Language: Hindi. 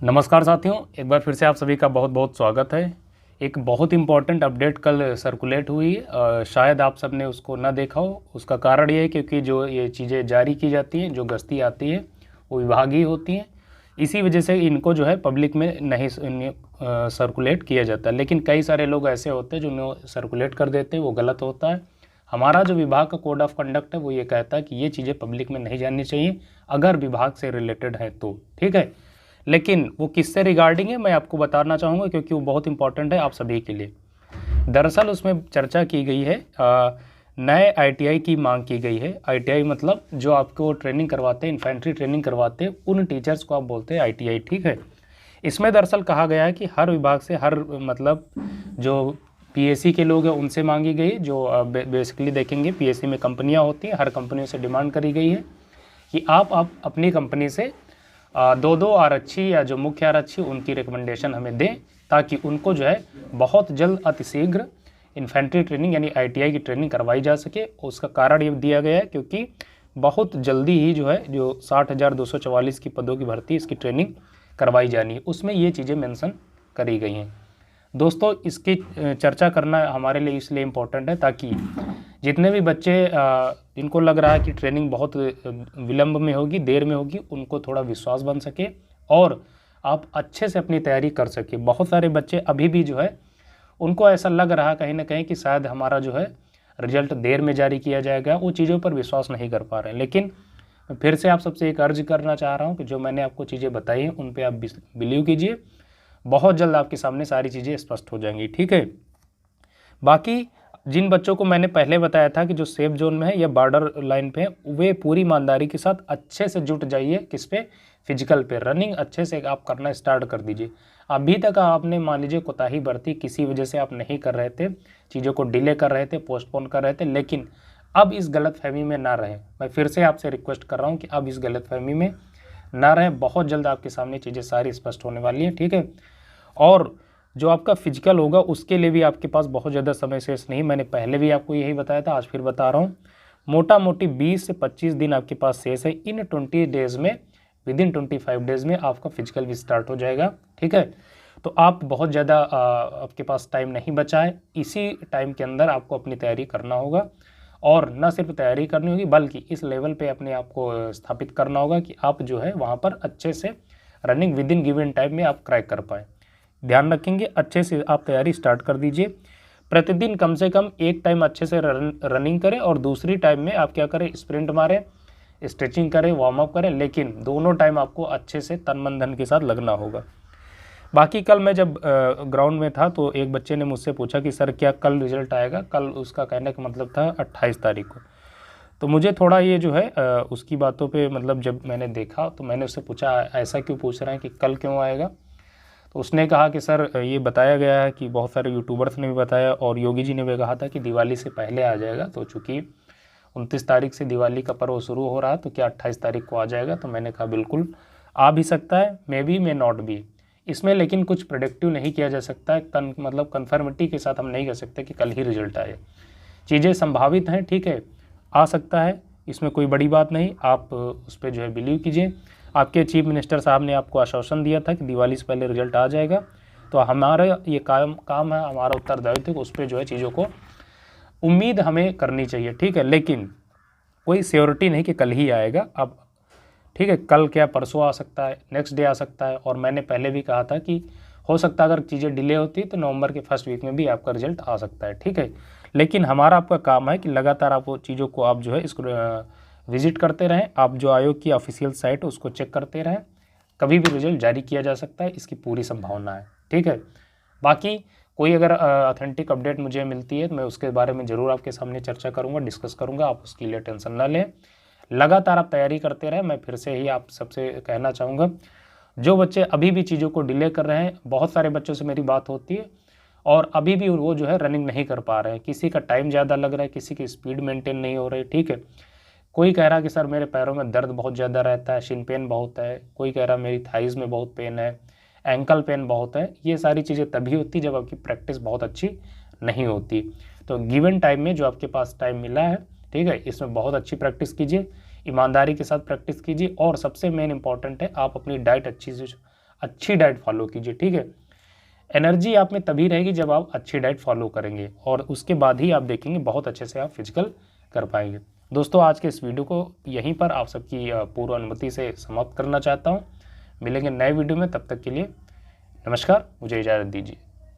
नमस्कार साथियों, एक बार फिर से आप सभी का बहुत बहुत स्वागत है। एक बहुत इम्पॉर्टेंट अपडेट कल सर्कुलेट हुई, शायद आप सब ने उसको ना देखा हो। उसका कारण ये है क्योंकि जो ये चीज़ें जारी की जाती हैं, जो गश्ती आती है, वो विभागीय होती हैं। इसी वजह से इनको जो है पब्लिक में नहीं सर्कुलेट किया जाता। लेकिन कई सारे लोग ऐसे होते हैं जो इन्हें सर्कुलेट कर देते हैं, वो गलत होता है। हमारा जो विभाग का कोड ऑफ कंडक्ट है वो ये कहता है कि ये चीज़ें पब्लिक में नहीं जाननी चाहिए, अगर विभाग से रिलेटेड है तो। ठीक है, लेकिन वो किससे रिगार्डिंग है मैं आपको बताना चाहूँगा, क्योंकि वो बहुत इंपॉर्टेंट है आप सभी के लिए। दरअसल उसमें चर्चा की गई है, नए आईटीआई की मांग की गई है। आईटीआई मतलब जो आपको ट्रेनिंग करवाते हैं, इन्फेंट्री ट्रेनिंग करवाते हैं, उन टीचर्स को आप बोलते हैं आईटीआई। ठीक है, इसमें दरअसल कहा गया है कि हर विभाग से हर मतलब जो पीएससी के लोग हैं उनसे मांगी गई। जो बेसिकली देखेंगे, पीएससी में कंपनियां होती हैं, हर कंपनियों से डिमांड करी गई है कि आप अपनी कंपनी से दो आरक्षी या जो मुख्य आरक्षी उनकी रिकमेंडेशन हमें दें, ताकि उनको जो है बहुत जल्द अतिशीघ्र इन्फेंट्री ट्रेनिंग यानी आईटीआई की ट्रेनिंग करवाई जा सके। उसका कारण ये दिया गया है क्योंकि बहुत जल्दी ही जो है जो 60,244 की पदों की भर्ती, इसकी ट्रेनिंग करवाई जानी है, उसमें ये चीज़ें मेंशन करी गई हैं। दोस्तों, इसकी चर्चा करना हमारे लिए इसलिए इम्पोर्टेंट है ताकि जितने भी बच्चे जिनको लग रहा है कि ट्रेनिंग बहुत विलंब में होगी, देर में होगी, उनको थोड़ा विश्वास बन सके और आप अच्छे से अपनी तैयारी कर सके। बहुत सारे बच्चे अभी भी जो है उनको ऐसा लग रहा कहीं ना कहीं कि शायद हमारा जो है रिजल्ट देर में जारी किया जाएगा, वो चीज़ों पर विश्वास नहीं कर पा रहे हैं। लेकिन फिर से आप सबसे एक अर्ज करना चाह रहा हूँ कि जो मैंने आपको चीज़ें बताई हैं उन पर आप बिलीव कीजिए, बहुत जल्द आपके सामने सारी चीज़ें स्पष्ट हो जाएंगी। ठीक है, बाकी जिन बच्चों को मैंने पहले बताया था कि जो सेफ जोन में है या बॉर्डर लाइन पे है, वे पूरी ईमानदारी के साथ अच्छे से जुट जाइए। किस पे? फिजिकल पे। रनिंग अच्छे से आप करना स्टार्ट कर दीजिए। अभी तक आपने मान लीजिए कोताही बरती, किसी वजह से आप नहीं कर रहे थे, चीज़ों को डिले कर रहे थे, पोस्टपोन कर रहे थे, लेकिन अब इस गलतफहमी में ना रहें। मैं फिर से आपसे रिक्वेस्ट कर रहा हूँ कि अब इस गलतफहमी में ना रहें। बहुत जल्द आपके सामने चीज़ें सारी स्पष्ट होने वाली हैं। ठीक है, और जो आपका फिजिकल होगा उसके लिए भी आपके पास बहुत ज़्यादा समय शेष नहीं। मैंने पहले भी आपको यही बताया था, आज फिर बता रहा हूँ। मोटा मोटी 20 से 25 दिन आपके पास शेष है। इन 20 डेज़ में, विद इन 25 डेज़ में आपका फिजिकल भी स्टार्ट हो जाएगा। ठीक है, तो आप बहुत ज़्यादा आपके पास टाइम नहीं बचा है। इसी टाइम के अंदर आपको अपनी तैयारी करना होगा, और न सिर्फ तैयारी करनी होगी बल्कि इस लेवल पे अपने आप को स्थापित करना होगा कि आप जो है वहाँ पर अच्छे से running with in given time में आप क्रैक कर पाएँ। ध्यान रखेंगे, अच्छे से आप तैयारी स्टार्ट कर दीजिए। प्रतिदिन कम से कम एक टाइम अच्छे से रनिंग करें और दूसरी टाइम में आप क्या करें, स्प्रिंट मारें, स्ट्रेचिंग करें, वार्म अप करें, लेकिन दोनों टाइम आपको अच्छे से तन मन धन के साथ लगना होगा। बाकी कल मैं जब ग्राउंड में था तो एक बच्चे ने मुझसे पूछा कि सर क्या कल रिजल्ट आएगा। कल उसका कहने का मतलब था 28 तारीख को। तो मुझे थोड़ा ये जो है उसकी बातों पे मतलब जब मैंने देखा तो मैंने उससे पूछा ऐसा क्यों पूछ रहे हैं कि कल क्यों आएगा। तो उसने कहा कि सर ये बताया गया है कि बहुत सारे यूट्यूबर्स ने भी बताया और योगी जी ने भी कहा था कि दिवाली से पहले आ जाएगा। तो चूँकि 29 तारीख से दिवाली का पर्व शुरू हो रहा है तो क्या 28 तारीख को आ जाएगा। तो मैंने कहा बिल्कुल आ भी सकता है, मे बी मे नॉट भी। इसमें लेकिन कुछ प्रेडिक्टिव नहीं किया जा सकता है, मतलब कन्फर्मिटी के साथ हम नहीं कह सकते कि कल ही रिजल्ट आए। चीज़ें संभावित हैं, ठीक है, आ सकता है, इसमें कोई बड़ी बात नहीं। आप उस पर जो है बिलीव कीजिए। आपके चीफ मिनिस्टर साहब ने आपको आश्वासन दिया था कि दिवाली से पहले रिजल्ट आ जाएगा। तो हमारा ये काम है, हमारा उत्तरदायित्व है, उस पर जो है चीज़ों को उम्मीद हमें करनी चाहिए। ठीक है, लेकिन कोई श्योरिटी नहीं कि कल ही आएगा। अब ठीक है, कल क्या परसों आ सकता है, नेक्स्ट डे आ सकता है। और मैंने पहले भी कहा था कि हो सकता है अगर चीज़ें डिले होती तो नवंबर के फर्स्ट वीक में भी आपका रिजल्ट आ सकता है। ठीक है, लेकिन हमारा आपका काम है कि लगातार आप वो चीज़ों को आप जो है इसको विजिट करते रहें। आप जो आयोग की ऑफिशियल साइट उसको चेक करते रहें। कभी भी रिजल्ट जारी किया जा सकता है, इसकी पूरी संभावना है। ठीक है, बाकी कोई अगर ऑथेंटिक अपडेट मुझे मिलती है तो मैं उसके बारे में ज़रूर आपके सामने चर्चा करूँगा, डिस्कस करूँगा। आप उसके लिए टेंशन ना लें, लगातार आप तैयारी करते रहें। मैं फिर से ही आप सबसे कहना चाहूँगा, जो बच्चे अभी भी चीज़ों को डिले कर रहे हैं, बहुत सारे बच्चों से मेरी बात होती है और अभी भी वो जो है रनिंग नहीं कर पा रहे हैं। किसी का टाइम ज़्यादा लग रहा है, किसी की स्पीड मेंटेन नहीं हो रही। ठीक है, कोई कह रहा है कि सर मेरे पैरों में दर्द बहुत ज़्यादा रहता है, शिन पेन बहुत है। कोई कह रहा है मेरी थाइज़ में बहुत पेन है, एंकल पेन बहुत है। ये सारी चीज़ें तभी होती जब आपकी प्रैक्टिस बहुत अच्छी नहीं होती। तो गिवन टाइम में जो आपके पास टाइम मिला है, ठीक है, इसमें बहुत अच्छी प्रैक्टिस कीजिए, ईमानदारी के साथ प्रैक्टिस कीजिए। और सबसे मेन इंपॉर्टेंट है आप अपनी डाइट अच्छी डाइट फॉलो कीजिए, ठीक है। एनर्जी आप में तभी रहेगी जब आप अच्छी डाइट फॉलो करेंगे, और उसके बाद ही आप देखेंगे बहुत अच्छे से आप फिजिकल कर पाएंगे। दोस्तों, आज के इस वीडियो को यहीं पर आप सबकी पूर्ण अनुमति से समाप्त करना चाहता हूँ। मिलेंगे नए वीडियो में, तब तक के लिए नमस्कार, मुझे इजाज़त दीजिए।